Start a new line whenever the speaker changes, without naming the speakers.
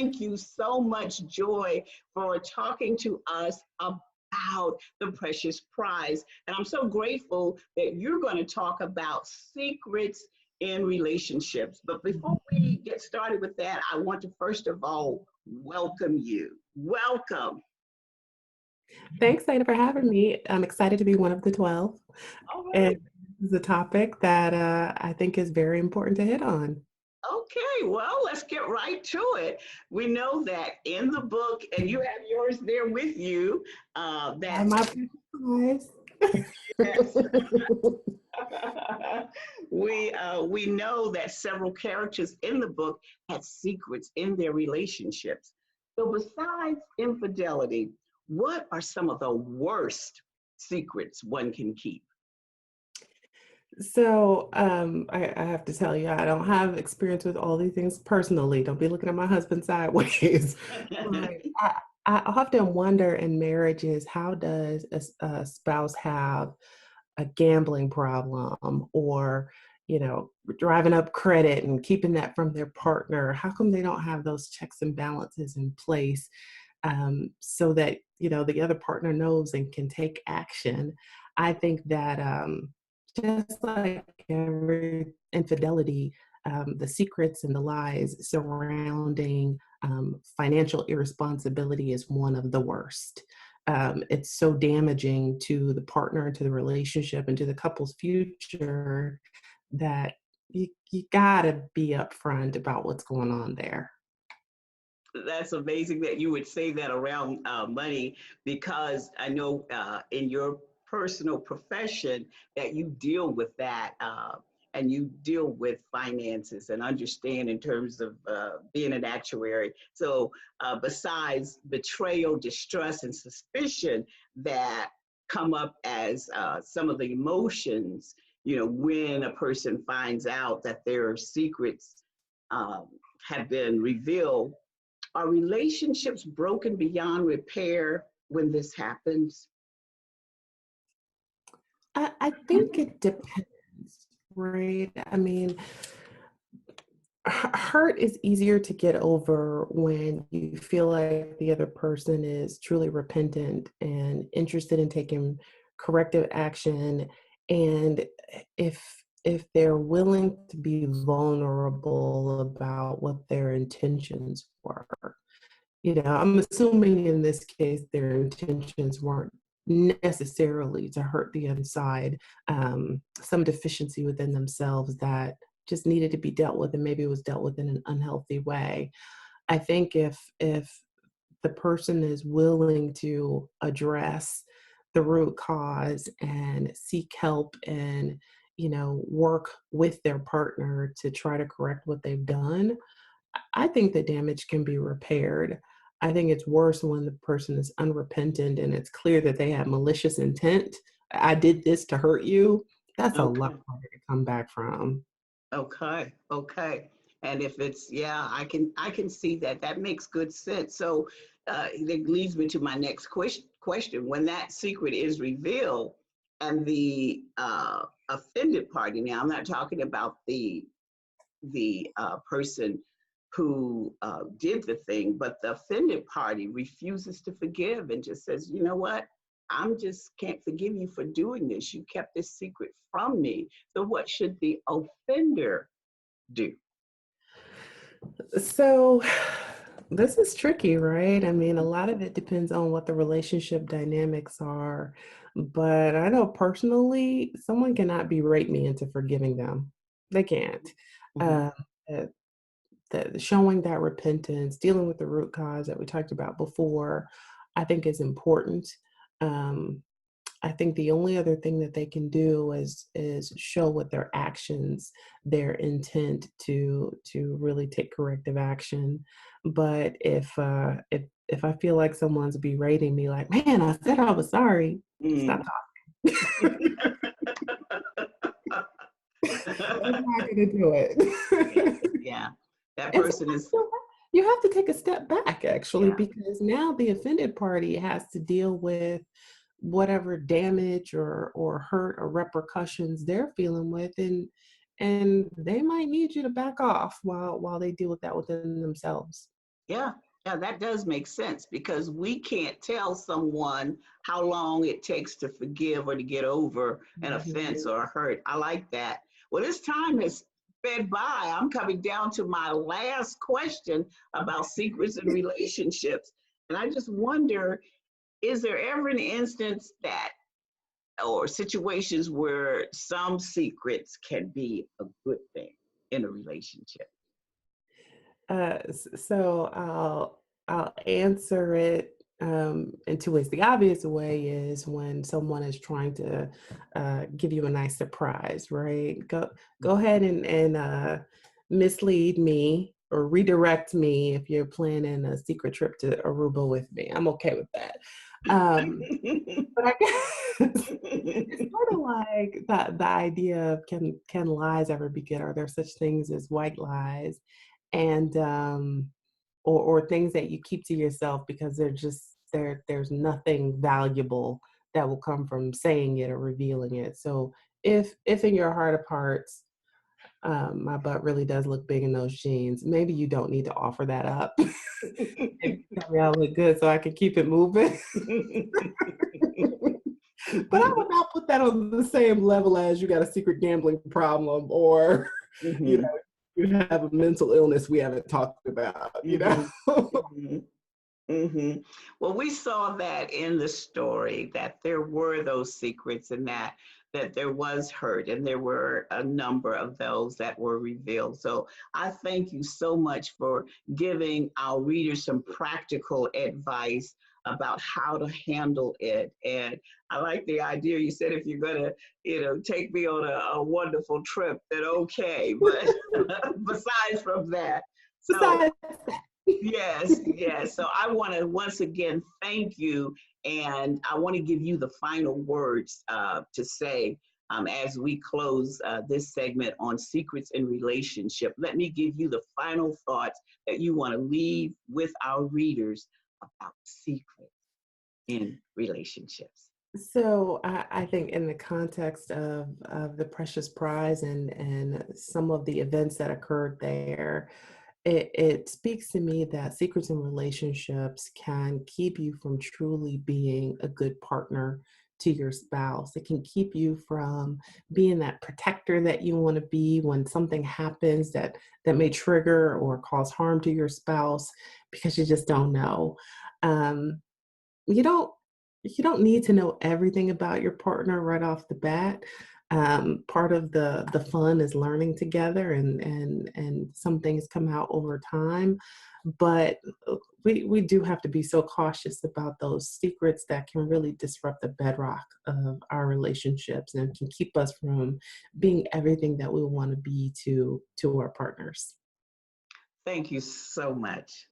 thank you so much, Joy, for talking to us about the precious prize. And I'm so grateful that you're going to talk about secrets in relationships. But before we get started with that, I want to first of all welcome you. Welcome.
Thanks, Dana, for having me. I'm excited to be one of the 12.
All
And
right.
this is a topic that I think is very important to hit on.
Okay, well, let's get right to it. We know that in the book, and you have yours there with you,
Have
that
my eyes.
yes, we know that several characters in the book had secrets in their relationships. So, besides infidelity, what are some of the worst secrets one can keep?
I have to tell you, I don't have experience with all these things personally. Don't be looking at my husband sideways. But I often wonder in marriages, how does a spouse have a gambling problem or, driving up credit and keeping that from their partner? How come they don't have those checks and balances in place so that, the other partner knows and can take action? I think that just like every infidelity, the secrets and the lies surrounding financial irresponsibility is one of the worst. It's so damaging to the partner, to the relationship, and to the couple's future that you gotta be upfront about what's going on there.
That's amazing that you would say that around money, because I know in your personal profession that you deal with that, and you deal with finances and understand in terms of being an actuary. So besides betrayal, distrust, and suspicion that come up as some of the emotions, when a person finds out that their secrets um, have been revealed, are relationships broken beyond repair when this happens?
I think it depends, right? I mean, hurt is easier to get over when you feel like the other person is truly repentant and interested in taking corrective action. And if they're willing to be vulnerable about what their intentions were. I'm assuming in this case their intentions weren't necessarily to hurt the other side, some deficiency within themselves that just needed to be dealt with, and maybe it was dealt with in an unhealthy way. I think if the person is willing to address the root cause and seek help and work with their partner to try to correct what they've done, I think the damage can be repaired. I think it's worse when the person is unrepentant and it's clear that they have malicious intent. I did this to hurt you. That's a lot
Okay.
harder to come back from.
Okay. Okay. And if it's, yeah, I can see that. That makes good sense. So it leads me to my next question. When that secret is revealed and the offended party, now I'm not talking about the person who did the thing, but the offended party refuses to forgive and just says, you know what? I'm just can't forgive you for doing this. You kept this secret from me. So, what should the offender do?
So this is tricky, right? I mean, a lot of it depends on what the relationship dynamics are. But I know personally, someone cannot berate me into forgiving them. They can't.
Mhm.
Uh, uh, showing that repentance, dealing with the root cause that we talked about before, I think is important. Um, I think the only other thing that they can do is show with their actions their intent to really take corrective action. But if I feel like someone's berating me, like, man, I said I was sorry, stop
Mm.
talking. I'm not gonna do
Yeah,
it.
yeah. That
And
person
sometimes
is,
you have to take a step back actually,
yeah.
because now the offended party has to deal with whatever damage or hurt or repercussions they're feeling with, and they might need you to back off while they deal with that within themselves.
Yeah, yeah, that does make sense because we can't tell someone how long it takes to forgive or to get over an
Mhm.
offense or a hurt. I like that. Well, this time has sped by. I'm coming down to my last question about secrets and relationships. And I just wonder, is there ever an instance that or situations where some secrets can be a good thing in a relationship?
So I'll answer it in two ways. The obvious way is when someone is trying to give you a nice surprise, right? Go ahead and mislead me or redirect me if you're planning a secret trip to Aruba with me. I'm okay with that. Um, but I guess it's sort of like the idea of can lies ever be good? Are there such things as white lies? And or things that you keep to yourself because they're just there's nothing valuable that will come from saying it or revealing it. So if in your heart of hearts, my butt really does look big in those jeans, maybe you don't need to offer that up. Maybe tell me I look good so I can keep it moving. But I would not put that on the same level as you got a secret gambling problem or, you
Mhm.
know, you have a mental illness we haven't talked about, you know?
Mhm. Mhm. Mhm. Well, we saw that in the story that there were those secrets and that there was hurt and there were a number of those that were revealed. So I thank you so much for giving our readers some practical advice about how to handle it. And I like the idea you said if you're gonna, take me on a wonderful trip, then okay. But besides from that, so
Besides
yes, yes. So I want to once again thank you, and I want to give you the final words to say as we close this segment on secrets in relationship. Let me give you the final thoughts that you want to leave with our readers about secrets in relationships.
So I think in the context of the Precious Prize and some of the events that occurred there, it speaks to me that secrets in relationships can keep you from truly being a good partner to your spouse. It can keep you from being that protector that you want to be when something happens that may trigger or cause harm to your spouse because you just don't know. Um, you don't you don't need to know everything about your partner right off the bat. Part of the fun is learning together, and some things come out over time. But we do have to be so cautious about those secrets that can really disrupt the bedrock of our relationships and can keep us from being everything that we want to be to our partners.
Thank you so much.